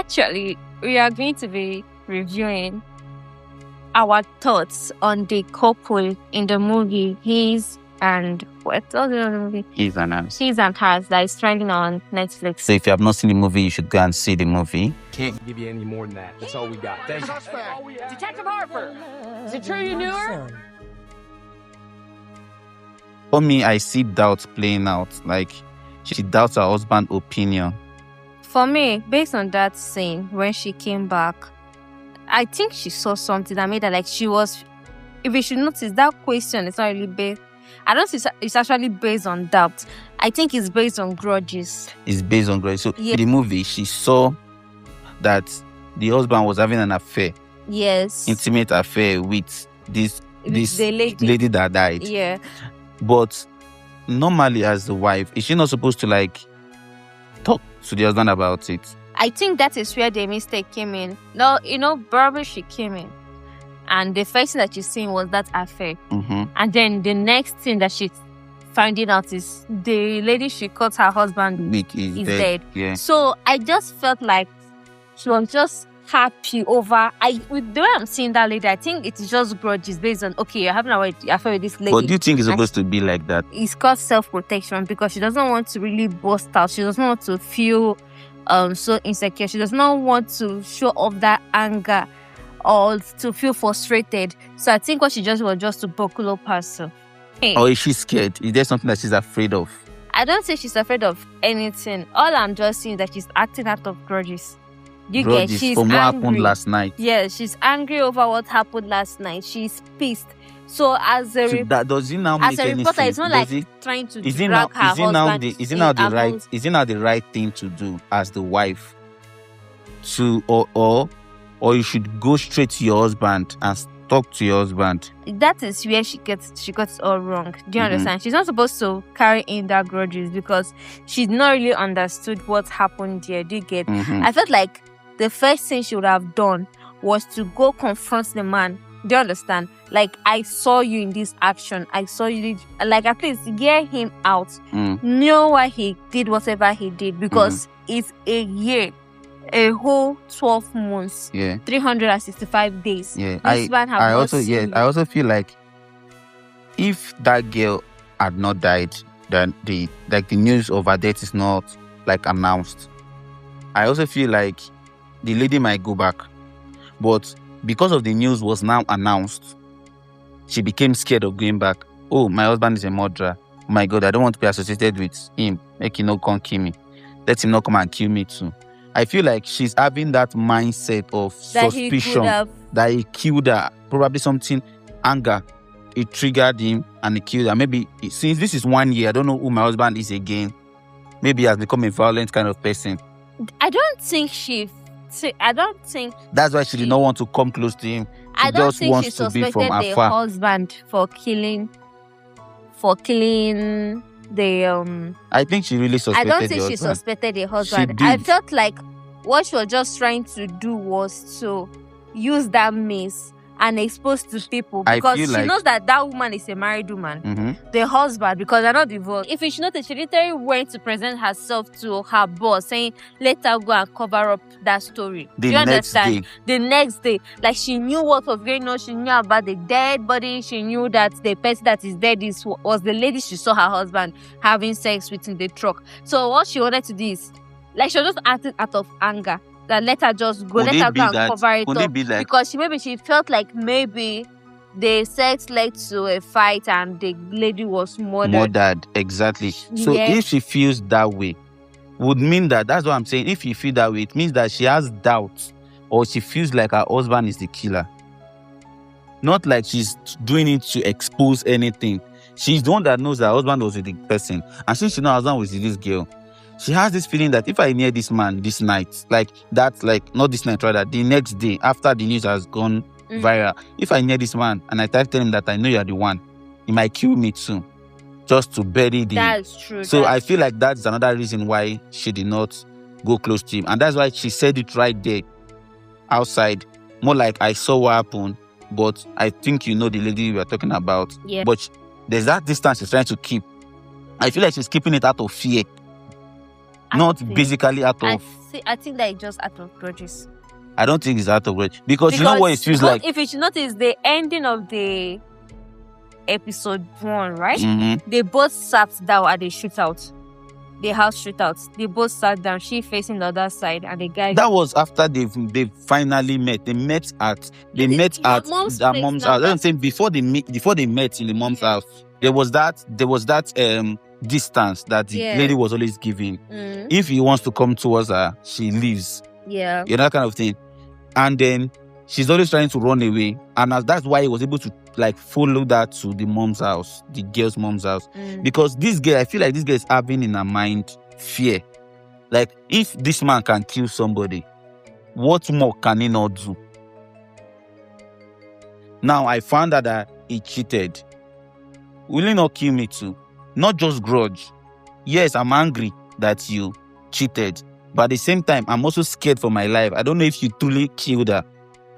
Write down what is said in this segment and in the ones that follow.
Actually, we are going to be reviewing our thoughts on the couple in the movie His and what's the other movie? His and Hers. His and Hers that is trending on Netflix. So if you have not seen the movie, you should go and see the movie. Can't give you any more than that. That's all we got. Thank you. Detective Harper, is it true you knew her? For me, I see doubt playing out. Like, she doubts her husband's opinion. For me, based on that scene when she came back, I think she saw something that made her like she was. If you should notice, that question is not really based. I don't think it's actually based on doubt. I think it's based on grudges. It's based on grudges. So in the movie, she saw that the husband was having an affair. Yes. Intimate affair with this the lady that died. Yeah. But normally, as the wife, is she not supposed to like talk to the husband about it? I think that is where the mistake came in. No, probably she came in. And the first thing that she's seeing was that affair. Mm-hmm. And then the next thing that she's finding out is the lady she caught her husband is dead. Yeah. So I just felt like she was just happy over. With the way I'm seeing that lady, I think it's just grudges based on, okay, you're having an affair with this lady. But do you think it's supposed to be like that? It's called self-protection because she doesn't want to really burst out. She doesn't want to feel so insecure. She does not want to show off that anger or to feel frustrated. So I think what she just was just to buckle up herself. Hey. Or is she scared? Is there something that she's afraid of? I don't say she's afraid of anything. All I'm just seeing is that she's acting out of grudges. Grudges she's from what angry. happened last night. Yeah, she's angry over what happened last night. She's pissed. So as a does it now make any reporter, sense? it's not trying to is it drag now, her is it now husband. is it now the right thing to do as the wife? To or you should go straight to your husband and talk to your husband. That is where she got it all wrong. Do you understand? She's not supposed to carry in that grudges because she's not really understood what happened there. Do you get? I felt like the first thing she would have done was to go confront the man. Do you understand? Like, I saw you in this action. I saw you, like, at least get him out. Know why he did whatever he did because it's a year. A whole 12 months, 365 days. Yeah, I also feel like if that girl had not died, then the news of her death is not like announced. I also feel like the lady might go back, but because of the news was now announced, she became scared of going back. Oh, my husband is a murderer. Oh my God, I don't want to be associated with him. Make him not come kill me. Let him not come and kill me too. I feel like she's having that mindset of suspicion that he killed her. Probably something, anger. It triggered him and he killed her. Maybe since this is 1 year, I don't know who my husband is again. Maybe he has become a violent kind of person. I don't think that's why she did not want to come close to him. I don't think she suspected the husband for killing the I think she really suspected the husband. I don't think she suspected the husband. I felt like what she was just trying to do was to use that means and expose to people because she knows that woman is a married woman. The husband, because they're not divorced. If you notice, she literally went to present herself to her boss saying, let her go and cover up that story. Do you understand? The next day. Like, she knew what was going on. She knew about the dead body. She knew that the person that is dead was the lady she saw her husband having sex with in the truck. So what she wanted to do is, like, she was just acting out of anger. That let her just go, let her go and cover it up. Because she felt like maybe the sex led to a fight and the lady was murdered. Exactly. So if she feels that way, would mean that's what I'm saying. If you feel that way, it means that she has doubts or she feels like her husband is the killer. Not like she's doing it to expose anything. She's the one that knows that her husband was with the person. And since she knows her husband was with this girl, she has this feeling that if I near this man this night, not this night, rather, the next day after the news has gone viral, if I near this man and I tell him that I know you're the one, he might kill me too, just to bury the... That's true. So I feel like that's another reason why she did not go close to him. And that's why she said it right there, outside. More like, I saw what happened, but I think you know the lady we are talking about. Yeah. But there's that distance she's trying to keep. I feel like she's keeping it out of fear. basically out of. I think that it's just out of grudges. I don't think it's out of grudge because you know what it feels like. If you notice the ending of the episode 1, right? Mm-hmm. They both sat down at the shootout. The house shootout. They both sat down. She facing the other side, and the guy. That was after they finally met. They met at their mom's house. I don't think before they met in the mom's house. There was that distance that the lady was always giving. If he wants to come towards her, she leaves. Yeah, you know, that kind of thing. And then she's always trying to run away, and that's why he was able to follow that to the mom's house, the girl's mom's house. Because this girl, I feel like this girl is having in her mind fear. Like, if this man can kill somebody, what more can he not do? Now, I found out that he cheated. Will he not kill me too? Not just grudge. Yes, I'm angry that you cheated, but at the same time, I'm also scared for my life. I don't know if you truly killed her.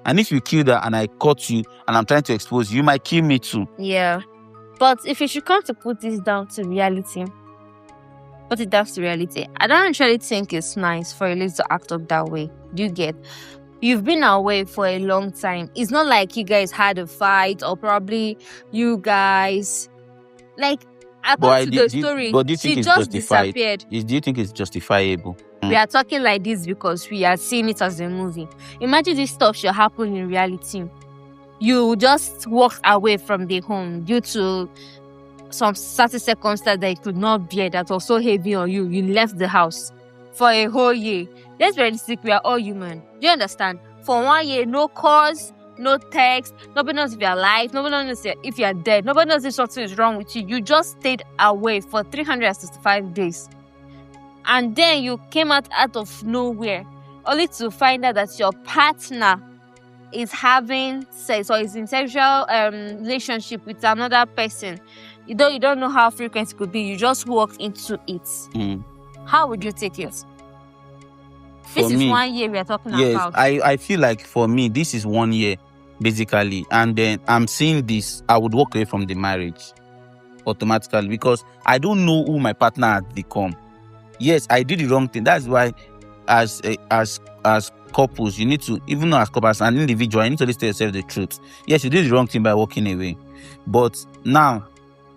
And if you killed her and I caught you and I'm trying to expose you, you might kill me too. Yeah. But if you should come to put this down to reality, I don't actually think it's nice for a lady to act up that way. Do you get? You've been away for a long time. It's not like you guys had a fight or probably you guys... according to the story, she just disappeared. Do you think it's justifiable? We are talking like this because we are seeing it as a movie. Imagine this stuff should happen in reality. You just walked away from the home due to some certain circumstance that you could not bear, that was so heavy on you. You left the house for a whole year. Let's be realistic, we are all human. Do you understand? For 1 year, no calls, no text, nobody knows if you're alive, nobody knows if you're dead, nobody knows if something is wrong with you. You just stayed away for 365 days. And then you came out of nowhere, only to find out that your partner is having sex or is in sexual relationship with another person. You don't know how frequent it could be. You just walked into it. How would you take it? This is 1 year we are talking about. Yes, I feel like for me, this is 1 year, basically. And then I'm seeing this, I would walk away from the marriage automatically because I don't know who my partner has become. Yes, I did the wrong thing. That's why as couples, you need to, even as couples, as an individual, you need to tell yourself the truth. Yes, you did the wrong thing by walking away. But now,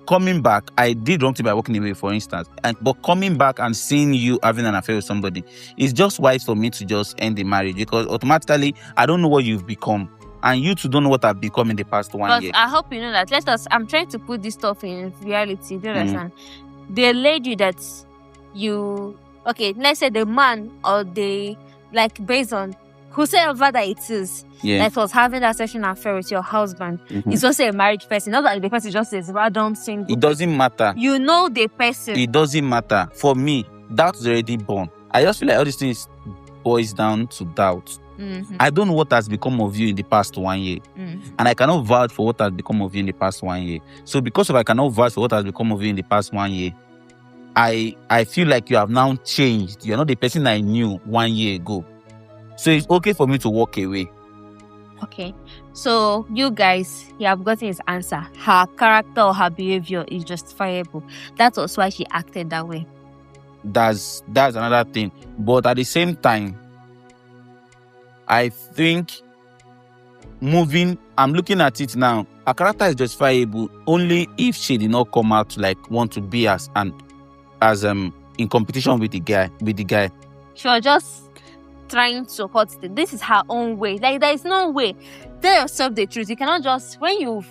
coming back, I did wrong thing by walking away, for instance. But coming back and seeing you having an affair with somebody, it's just wise for me to just end the marriage because automatically, I don't know what you've become. And you two don't know what I've become in the past 1 year. I hope you know that. I'm trying to put this stuff in reality. Do you understand? The lady that let's say the man or based on whosoever that it is that was having that sexual affair with your husband, is also a married person. Not that the person just says random single. It doesn't matter. You know the person. It doesn't matter. For me, doubt's already born. I just feel like all these things boils down to doubt. I don't know what has become of you in the past 1 year. And I cannot vouch for what has become of you in the past 1 year. So because I cannot vouch for what has become of you in the past 1 year, I feel like you have now changed. You're not the person I knew 1 year ago. So it's okay for me to walk away. Okay. So you guys, you have gotten his answer. Her character or her behavior is justifiable. That was why she acted that way. That's another thing. But at the same time, I think I'm looking at it now. Her character is justifiable only if she did not come out to want to be as in competition with the guy. She was just trying to hurt it. This is her own way. There is no way. Tell yourself the truth. You cannot just when you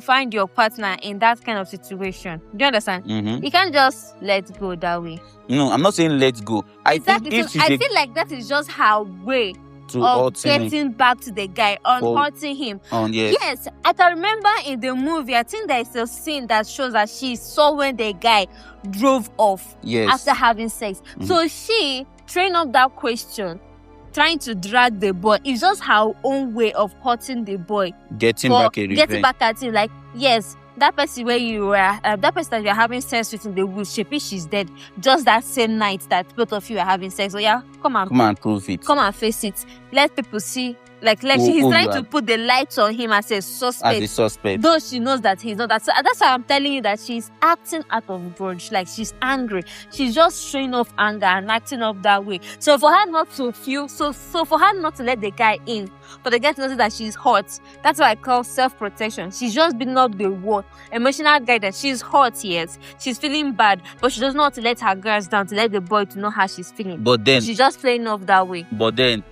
find your partner in that kind of situation. Do you understand? You can't just let go that way. No, I'm not saying let go. I feel like that is just her way of getting back to the guy, hurting him. Yes, I can remember in the movie, I think there is a scene that shows that she saw when the guy drove off after having sex. So she trained up that question, trying to drag the boy. It's just her own way of hurting the boy. Getting back at him. Like, yes, that person where you were, that person that you're having sex with in the woods, she's dead. Just that same night that both of you are having sex. So yeah, come and prove it. Come and face it. Let people see He's trying to put the lights on him as a suspect. Though she knows that he's not that. So that's why I'm telling you that she's acting out of grudge. Like, she's angry. She's just showing off anger and acting up that way. So for her not to feel, so for her not to let the guy in, for the guy to notice that she's hot, that's what I call self-protection. She's just been up the emotional guidance. She's hot, yes. She's feeling bad, but she doesn't want to let her guards down, to let the boy to know how she's feeling. But then she's just playing off that way. But then,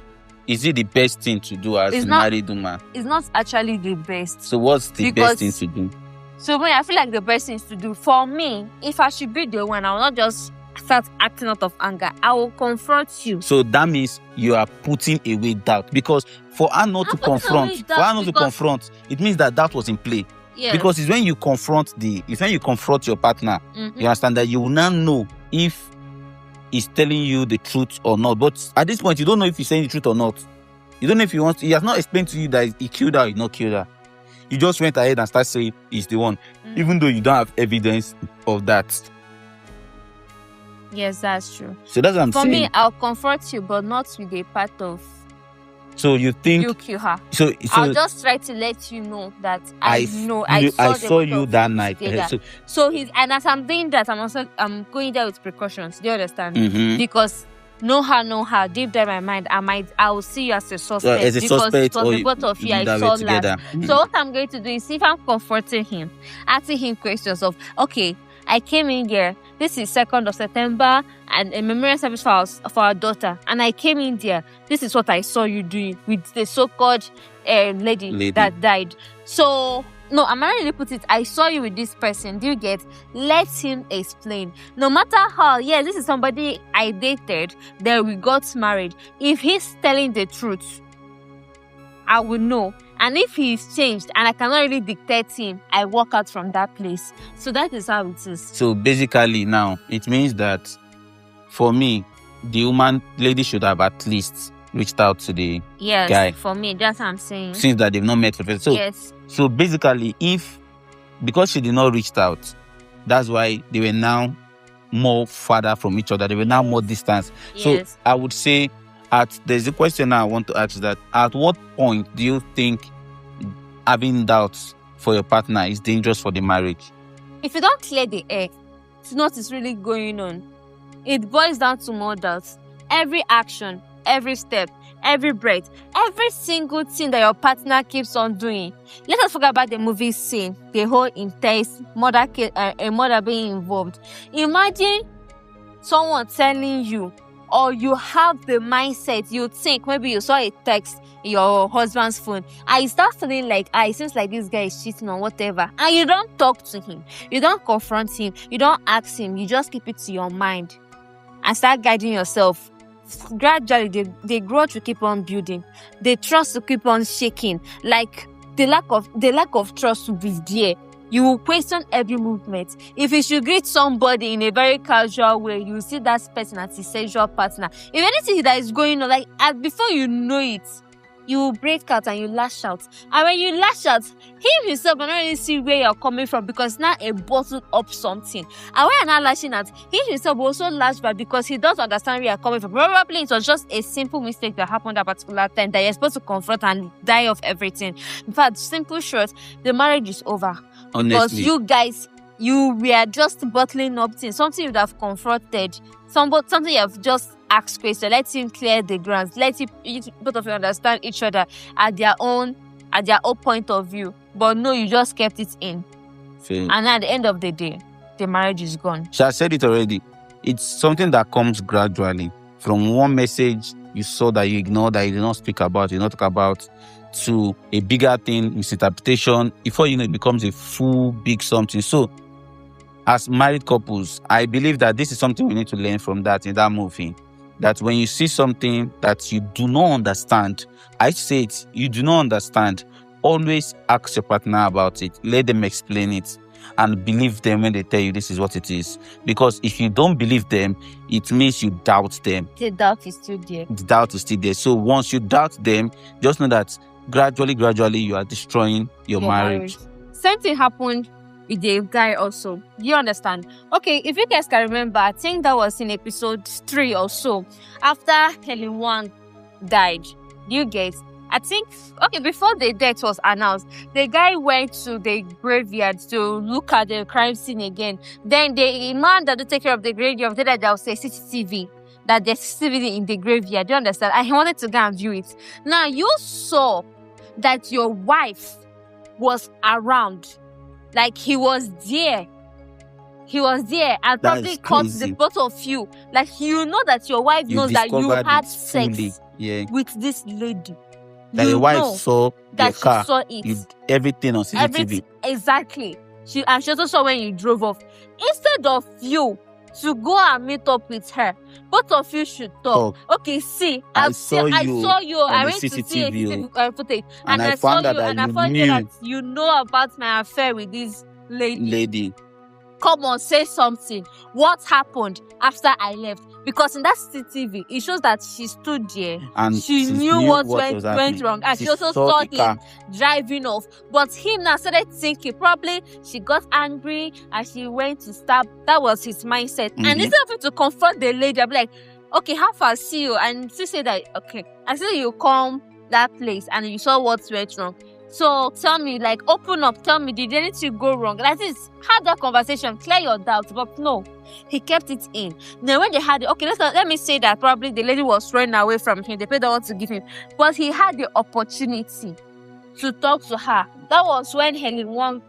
is it the best thing to do as a married woman? It's not actually the best. So what's the best thing to do? So I feel like the best thing to do, for me, if I should be the one, I will not just start acting out of anger. I will confront you. So that means you are putting away doubt, because for her not to confront, it means that was in play. Yes. Because it's when you confront your partner, you understand that you will not know if he's telling you the truth or not. But at this point, you don't know if he's saying the truth or not. You don't know if he has not explained to you that he killed her or he not killed her. You just went ahead and started saying he's the one, even though you don't have evidence of that. Yes, that's true. So that's what I'm saying. For me, I'll confront you, but not with a part of. So you think you kill her? So I'll just try to let you know that I saw you that night. So and as I'm doing that, I'm going there with precautions. Do you understand? Because know her, deep down in my mind, I will see you as a suspect. As a suspect, because the both of you I saw last. So what I'm going to do is, if I'm confronting him, asking him questions of, okay, I came in here. This is 2nd of September and a memorial service for our daughter. And I came in there. This is what I saw you doing with the so-called lady that died. So, no, I'm not really put it. I saw you with this person. Do you get? Let him explain. No matter how, this is somebody I dated, then we got married. If he's telling the truth, I will know. And if he's changed and I cannot really dictate him, I walk out from that place. So that is how it is. So basically now, it means that for me, the lady should have at least reached out to the guy. Yes, for me, that's what I'm saying. Since that they've not met before. So, yes. So basically, because she did not reach out, that's why they were now more farther from each other. They were now more distant. Yes. So I would say, there's a question I want to ask, that at what point do you think having doubts for your partner is dangerous for the marriage? If you don't clear the air to know what is really going on, it boils down to more doubts. Every action, every step, every breath, every single thing that your partner keeps on doing. Let us forget about the movie scene, the whole intense a mother being involved. Imagine someone telling you, or you have the mindset, you think maybe you saw a text in your husband's phone and you start feeling like, it seems like this guy is cheating or whatever, and you don't talk to him, you don't confront him, you don't ask him, you just keep it to your mind and start guiding yourself. Gradually, the grudge will keep on building, the trust will keep on shaking. Like, the lack of trust will be there. You will question every movement. If you should greet somebody in a very casual way, you will see that person as a sexual partner. If anything that is going on, before you know it, you will break out and you lash out. And when you lash out, him himself will not really see where you're coming from, because now a bottled up something. And when you're not lashing out, he himself will also lash back, because he doesn't understand where you're coming from. Probably it was just a simple mistake that happened at a particular time that you're supposed to confront and die of everything. In fact, simple short, the marriage is over. Honestly. Because you guys, you were just bottling up things, something you would have confronted, something you have just asked questions. Let him clear the grounds. Let you both of you understand each other at their own point of view. But no, you just kept it in. And at the end of the day, the marriage is gone. She has said it already. It's something that comes gradually. From one message you saw that you ignored, that you did not speak about, you did not talk about, to a bigger thing, misinterpretation. Before you know, it becomes a full big something. So, as married couples, I believe that this is something we need to learn from that in that movie. That when you see something that you do not understand, I say it, you do not understand, always ask your partner about it. Let them explain it and believe them when they tell you this is what it is. Because if you don't believe them, it means you doubt them. The doubt is still there. The doubt is still there. So once you doubt them, just know that gradually you are destroying your marriage. Same thing happened with the guy also. You understand? Okay, if you guys can remember, I think that was in episode 3 or so. After Helen Wang died, you guys, I think, okay, before the death was announced, the guy went to the graveyard to look at the crime scene again. Then the man that would take care of the graveyard said that there was a CCTV, that there's CCTV in the graveyard. Do you understand? And he wanted to go and view it. Now, you saw that your wife was around. Like, he was there. He was there and probably caught the both of you. Like, you know that your wife knows that you had sex with this lady. That your wife saw that your car, she saw it. Everything on CCTV. Exactly. She also saw when you drove off. Instead of you to go and meet up with her, both of you should talk. Okay, see, I saw you. I went to see CCTV footage, and I found out that you know about my affair with this lady. Come on, say something. What happened after I left? Because in that CCTV, it shows that she stood there and she knew what went wrong. And she also saw him driving off. But him now started thinking, probably she got angry and she went to stab. That was his mindset. Mm-hmm. And instead of him to confront the lady, I'll be like, okay, how far? See you. And she said that, okay. I said you come that place and you saw what went wrong. So tell me, like, open up, tell me, did anything go wrong? Like this, have that conversation, clear your doubts. But no, he kept it in. Then when they had it, okay, let me say that probably the lady was running away from him. They paid the one to give him. But he had the opportunity to talk to her. That was when Helen won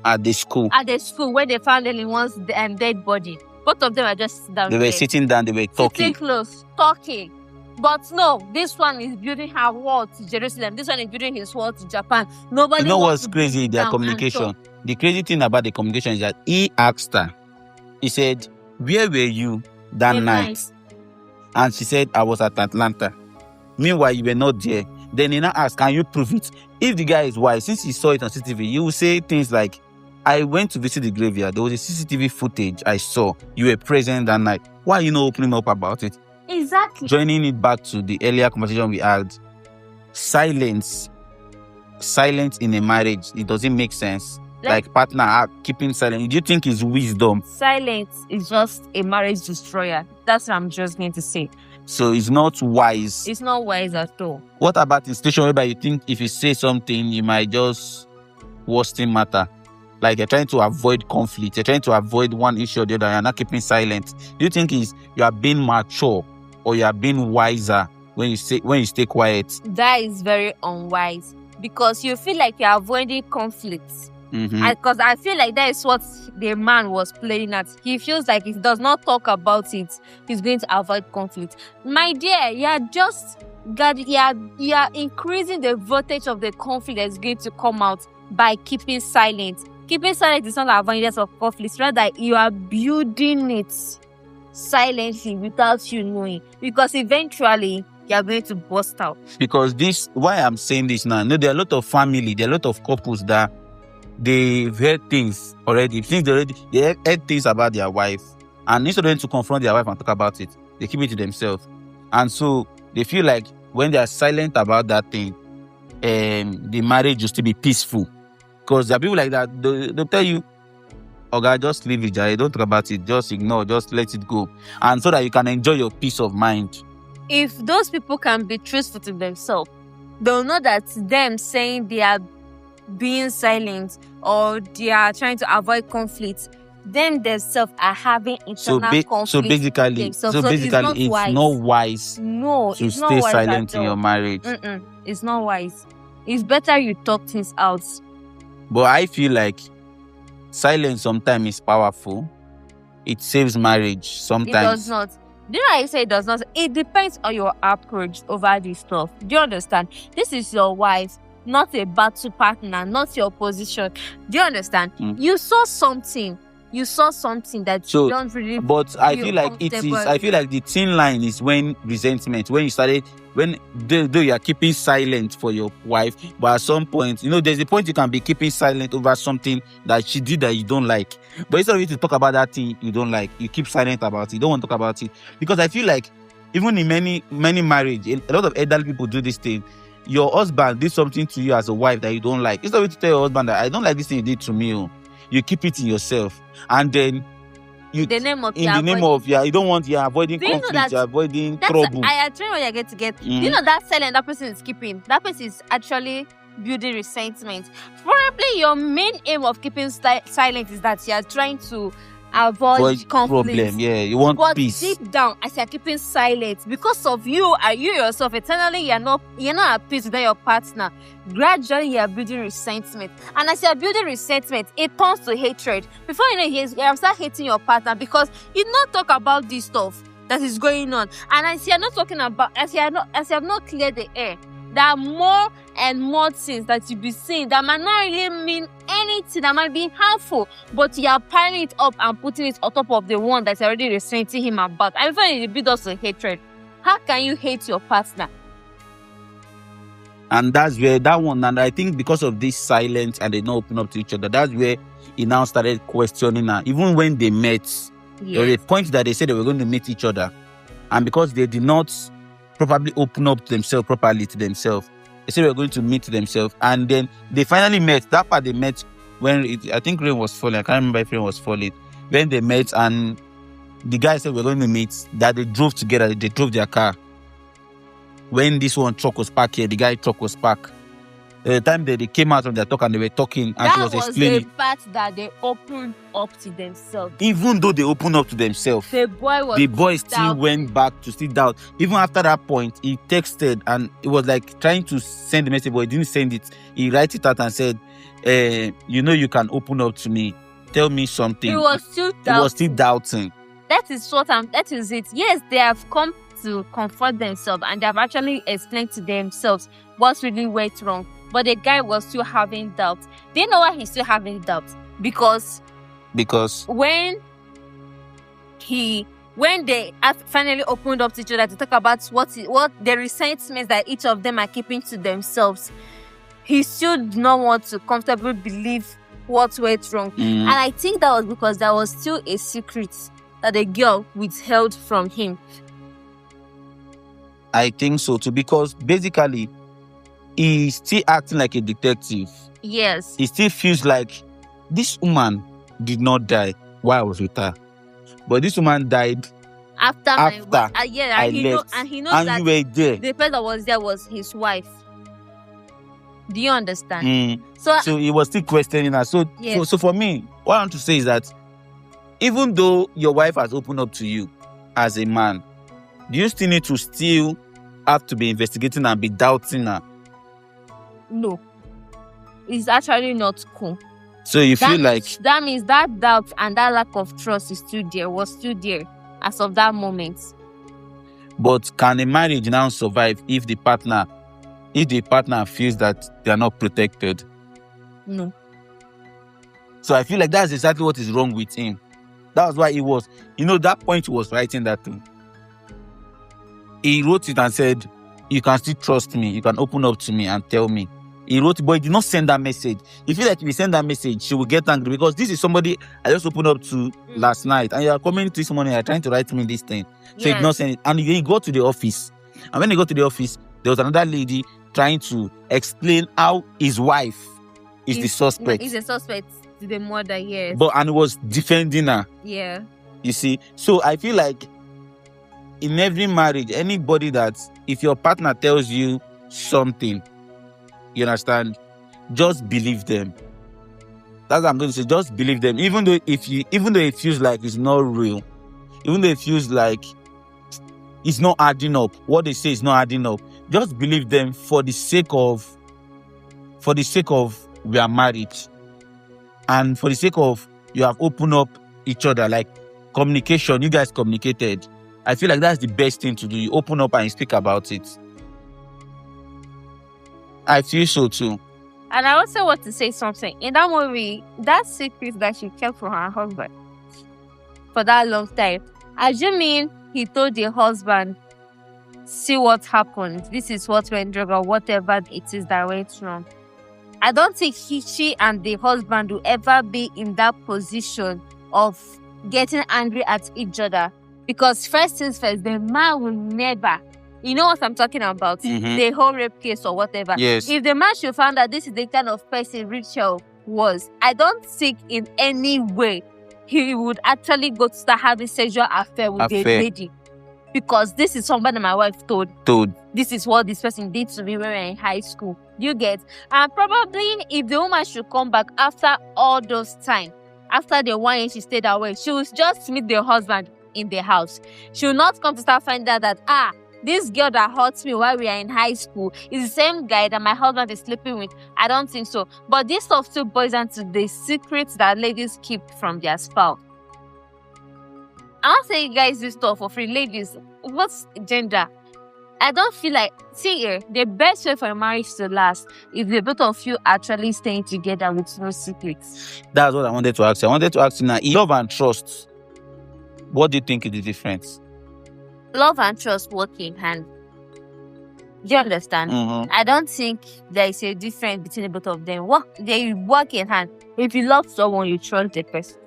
at the school. At the school, when they found Helen Wong's dead body. Both of them were just down. They were sitting down, they were talking. Sitting close, talking. But no, this one is building her wall to Jerusalem. This one is building his wall to Japan. Nobody. You know what's crazy? Their communication. The crazy thing about the communication is that he asked her. He said, "Where were you that night?" And she said, "I was at Atlanta." Meanwhile, you were not there. Then he now asked, "Can you prove it?" If the guy is wise, since he saw it on CCTV, he will say things like, "I went to visit the graveyard. There was a CCTV footage I saw. You were present that night. Why are you not opening up about it?" Exactly. Joining it back to the earlier conversation we had, silence in a marriage, it doesn't make sense. Like partner keeping silent. Do you think it's wisdom? Silence is just a marriage destroyer. That's what I'm just going to say. So it's not wise. It's not wise at all. What about in situation whereby you think if you say something, you might just worsen matter? Like you're trying to avoid conflict. You're trying to avoid one issue or the other. You're not keeping silent. Do you think you are being mature? Or you are being wiser when you stay quiet? That is very unwise because you feel like you're avoiding conflicts. Mm-hmm. Because I feel like that is what the man was playing at. He feels like if he does not talk about it, he's going to avoid conflict. My dear, you are increasing the voltage of the conflict that's going to come out by keeping silent. Keeping silent is not avoidance of conflict, rather you are building it silently without you knowing, because eventually you are going to burst out. Because why I'm saying this now, there are a lot of family, there are a lot of couples that they've heard things already. Since they have heard things about their wife, and instead of them to confront their wife and talk about it, they keep it to themselves. And so they feel like when they are silent about that thing, the marriage will still be peaceful. Because there are people like that, they'll tell you, "Okay, just leave it, Jai. Don't talk about it. Just ignore. Just let it go." And so that you can enjoy your peace of mind. If those people can be truthful to themselves, they'll know that them saying they are being silent or they are trying to avoid conflict, them themselves are having internal conflict. So basically, it's not wise. No, to it's stay not wise silent in your marriage. It's not wise. It's better you talk things out. But I feel like silence sometimes is powerful. It saves marriage sometimes. It does not. Do you know how I say it does not? It depends on your approach over this stuff. Do you understand? This is your wife, not a battle partner, not your position. Do you understand? You saw something that you don't really. But I feel like it is. I feel like the thin line is when resentment, though you are keeping silent for your wife, but at some point, there's a point you can be keeping silent over something that she did that you don't like. But instead of you to talk about that thing you don't like, you keep silent about it. You don't want to talk about it. Because I feel like even in many marriage, a lot of elderly people do this thing. Your husband did something to you as a wife that you don't like. Instead of you to tell your husband that I don't like this thing you did to me, you keep it in yourself. And then you the name of in the name of you don't want you're avoiding conflict, you're avoiding trouble. I train what you're get. Do you know that silence that person is keeping? That person is actually building resentment. Probably your main aim of keeping silent is that you are trying to avoid conflict. Problem. Yeah, you want peace. Deep down, as you're keeping silent, because of you yourself, eternally you're not at peace with your partner. Gradually, you're building resentment, and as you're building resentment, it turns to hatred. Before you know, you start hating your partner because you not talk about this stuff that is going on, and as you have not cleared the air, there are more and more things that you be seeing that might not really mean anything, that might be harmful, but you are piling it up and putting it on top of the one that's already resenting him about. And finally, it builds us hatred. How can you hate your partner? And that's where that one, and I think because of this silence and they not open up to each other, that's where he now started questioning her. Even when they met, there was a point that they said they were going to meet each other, and because they did not probably open up properly to themselves. They said they were going to meet themselves, and then they finally met. That part they met when I think rain was falling. I can't remember if rain was falling. When they met, and the guy said we're going to meet, that they drove together. They drove their car. When this one truck was parked here, the guy truck was parked. The time they came out of their talk and they were talking, and she was explaining. That was the part that they opened up to themselves. Even though they opened up to themselves, the boy still went back to still doubt. Even after that point, he texted and it was like trying to send the message, but he didn't send it. He wrote it out and said, you can open up to me. Tell me something. He was still doubting. That is it. Yes, they have come to comfort themselves and they have actually explained to themselves what's really went wrong. But the guy was still having doubts. Do you know why he's still having doubts? Because when they finally opened up to each other to talk about what the resentments that each of them are keeping to themselves, he still did not want to comfortably believe what went wrong. And I think that was because there was still a secret that the girl withheld from him. I think so too, because basically he's still acting like a detective. Yes. He still feels like this woman did not die while I was with her. But this woman died after I left. And he knows that you were there. The person that was there was his wife. Do you understand? So he was still questioning her. So for me, what I want to say is that even though your wife has opened up to you as a man, do you still need to have to be investigating and be doubting her? No. It's actually not cool. So you feel like... That means that doubt and that lack of trust was still there as of that moment. But can a marriage now survive if the partner feels that they are not protected? No. So I feel like that's exactly what is wrong with him. That was why he was... that point he was writing that thing. He wrote it and said, you can still trust me. You can open up to me and tell me. He wrote it, but he did not send that message. He feels like if he send that message, she will get angry because this is somebody I just opened up to last night. And you are coming this morning, you are trying to write me this thing. So he did not send it. And he got to the office. And when he got to the office, there was another lady trying to explain how his wife is the suspect. He's a suspect to the murder, yes. And he was defending her. Yeah. You see? So I feel like in every marriage, anybody if your partner tells you something, you understand, just believe them. That's what I'm going to say. Just believe them. Even though it feels like it's not real, even though it feels like it's not adding up, what they say is not adding up, just believe them for the sake of we are married. And for the sake of you have opened up each other, like communication, you guys communicated. I feel like that's the best thing to do. You open up and you speak about it. I feel so too. And I also want to say something. In that movie, that secret that she kept from her husband for that long time, assuming he told the husband, see what happened, this is what went wrong or whatever it is that went wrong. I don't think she and the husband will ever be in that position of getting angry at each other. Because first things first, the man will never, you know what I'm talking about? The whole rape case or whatever. Yes. If the man should find out this is the kind of person Rachel was, I don't think in any way he would actually go to start having sexual affair with the lady. Because this is somebody my wife told. This is what this person did to me when we were in high school. You get? And probably if the woman should come back after all those time, after the 1 year she stayed away, she will just meet the husband in the house. She will not come to start finding out that, this girl that hurt me while we are in high school is the same guy that my husband is sleeping with. I don't think so. But this stuff still boils down to the secrets that ladies keep from their spouse. I'll say you guys this stuff for free. Ladies, what's gender? I don't feel like, see here, the best way for a marriage to last is the both of you actually staying together with no secrets. That's what I wanted to ask you. I wanted to ask you now, love and trust, what do you think is the difference? Love and trust work in hand. Do you understand? Mm-hmm. I don't think there is a difference between the both of them. They work in hand. If you love someone, you trust the person.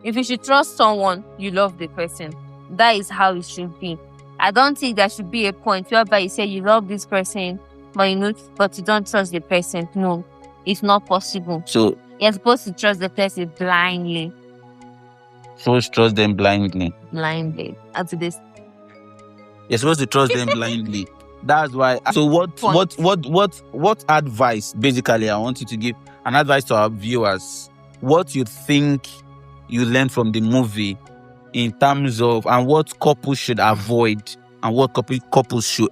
If you should trust someone, you love the person. That is how it should be. I don't think there should be a point whereby you say you love this person, but you don't trust the person. No, it's not possible. So you're supposed to trust the person blindly. Supposed to trust them blindly. Blindly. After this. You're supposed to trust them blindly. That's why. So what advice? Basically, I want you to give an advice to our viewers. What you think you learned from the movie in terms of, and what couples should avoid, and what couples should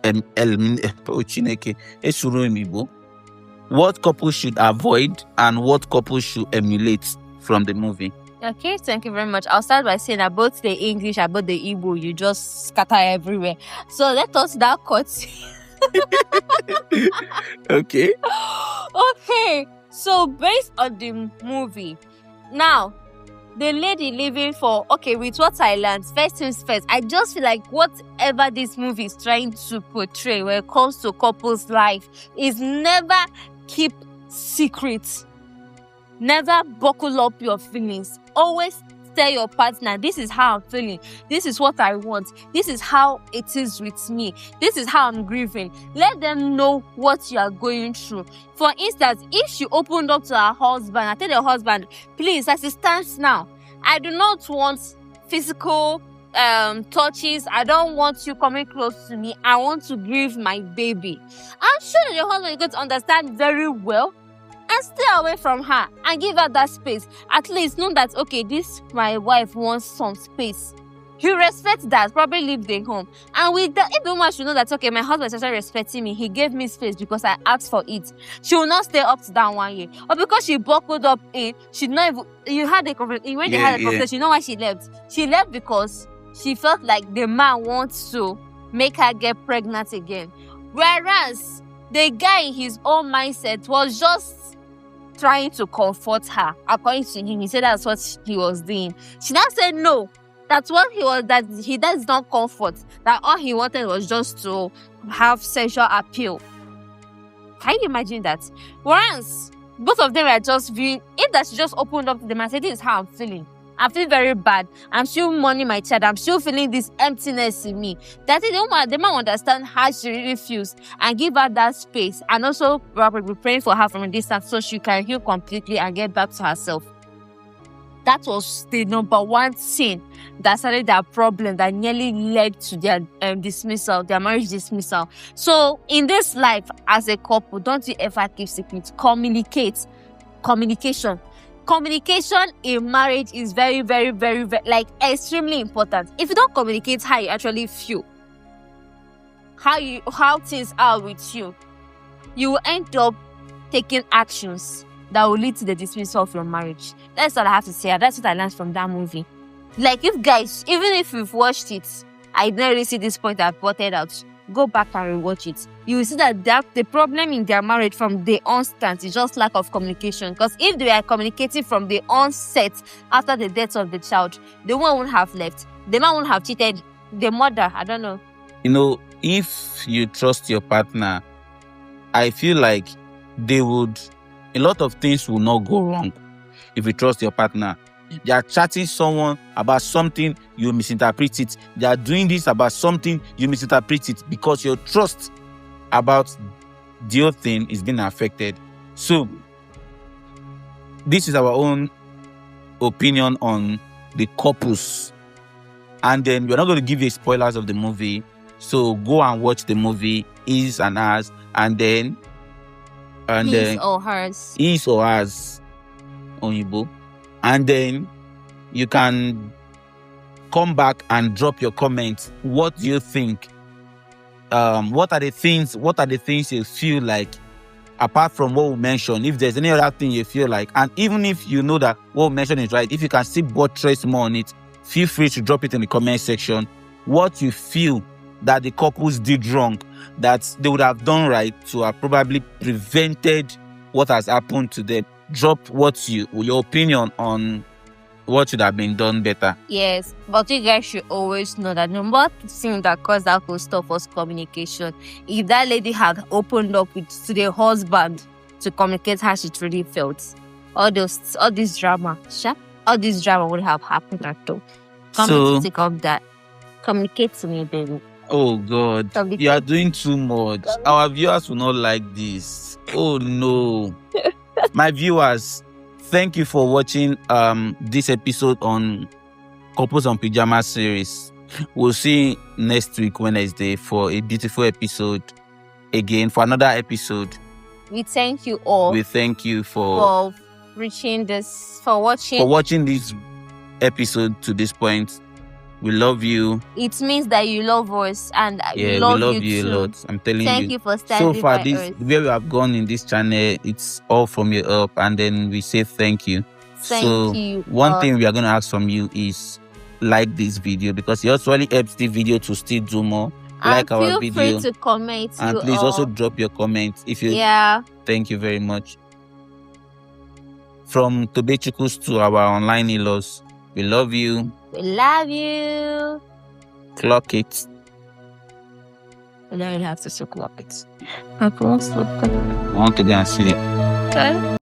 what couples should avoid, and what couples should emulate from the movie. Okay, thank you very much. I'll start by saying that both the English and both the Igbo, you just scatter everywhere. So let us now cut. Okay. Okay. So based on the movie, now the lady living with what I learned, first things first, I just feel like whatever this movie is trying to portray when it comes to couples' life is never keep secrets. Never buckle up your feelings. Always tell your partner, this is how I'm feeling. This is what I want. This is how it is with me. This is how I'm grieving. Let them know what you are going through. For instance, if she opened up to her husband, I tell the husband, please, as it stands now, I do not want physical touches. I don't want you coming close to me. I want to grieve my baby. I'm sure that your husband is going to understand very well and stay away from her and give her that space. At least know that, okay, this my wife wants some space. You respect that, probably leave the home. And with that, if the woman should know that, okay, my husband is actually respecting me, he gave me space because I asked for it, she will not stay up to that 1 year. Or because she buckled up in, she not even, you had a conversation, when they had a conversation, you know why she left? She left because she felt like the man wants to make her get pregnant again. Whereas the guy in his own mindset was just trying to comfort her. According to him, he said that's what he was doing. She now said no. That's what that's not comfort. That all he wanted was just to have sexual appeal. Can you imagine that? Once both of them were just viewing, if that she just opened up to them and said, this is how I'm feeling. I feel very bad. I'm still mourning my child. I'm still feeling this emptiness in me. That is the man understand how she really feels and give her that space. And also probably praying for her from a distance so she can heal completely and get back to herself. That was the number one thing that started that problem that nearly led to their dismissal, their marriage dismissal. So in this life, as a couple, don't you ever keep secrets. Communicate. Communication in marriage is very, very, very, very, extremely important. If you don't communicate how you actually feel, how things are with you, you will end up taking actions that will lead to the dismissal of your marriage. That's all I have to say. That's what I learned from that movie. If guys, even if you've watched it, I didn't really see this point I've brought it out, go back and rewatch it. You will see that the problem in their marriage from the onset is just lack of communication. Because if they are communicating from the onset after the death of the child, the one won't have left. The man won't have cheated. The mother, I don't know. If you trust your partner, I feel like a lot of things will not go wrong if you trust your partner. They are chatting someone about something, you misinterpret it. They are doing this about something, you misinterpret it because your trust about the whole thing is being affected. So, this is our own opinion on the couples. And then we're not going to give you spoilers of the movie. So go and watch the movie, his and hers, and then his or hers. His or hers on Igbo. And then you can come back and drop your comments. What do you think? What are the things you feel like, apart from what we mentioned? If there's any other thing you feel like, and even if you know that what we mentioned is right, if you can still buttress more on it, feel free to drop it in the comment section. What you feel that the couples did wrong, that they would have done right to have probably prevented what has happened to them. Drop your opinion on what should have been done better. Yes, but you guys should always know that number thing that caused that whole stuff was communication. If that lady had opened up to the husband to communicate how she truly felt, all this drama would have happened at all. So take up that. Communicate to me, baby. Oh God, you are doing too much. Our viewers will not like this. Oh no. My viewers, thank you for watching this episode on Couples on Pyjamas series. We'll see you next week, Wednesday, for a beautiful episode. Again, for another episode. We thank you all. We thank you for watching this episode to this point. We love you. It means that you love us, and we love you a lot. I'm telling you. Thank you for standing so far, by us. Where we have gone in this channel, it's all from your help, and then we say thank you. Thank you. One thing we are going to ask from you is like this video, because it also really helps the video to still do more. Like our video. Feel free to comment. And please also drop your comments if you. Yeah. Thank you very much. From Tobechukwus to our online in-laws, we love you. We love you. Clock it. I don't have to clock it. I want to I want to go and see it. Okay.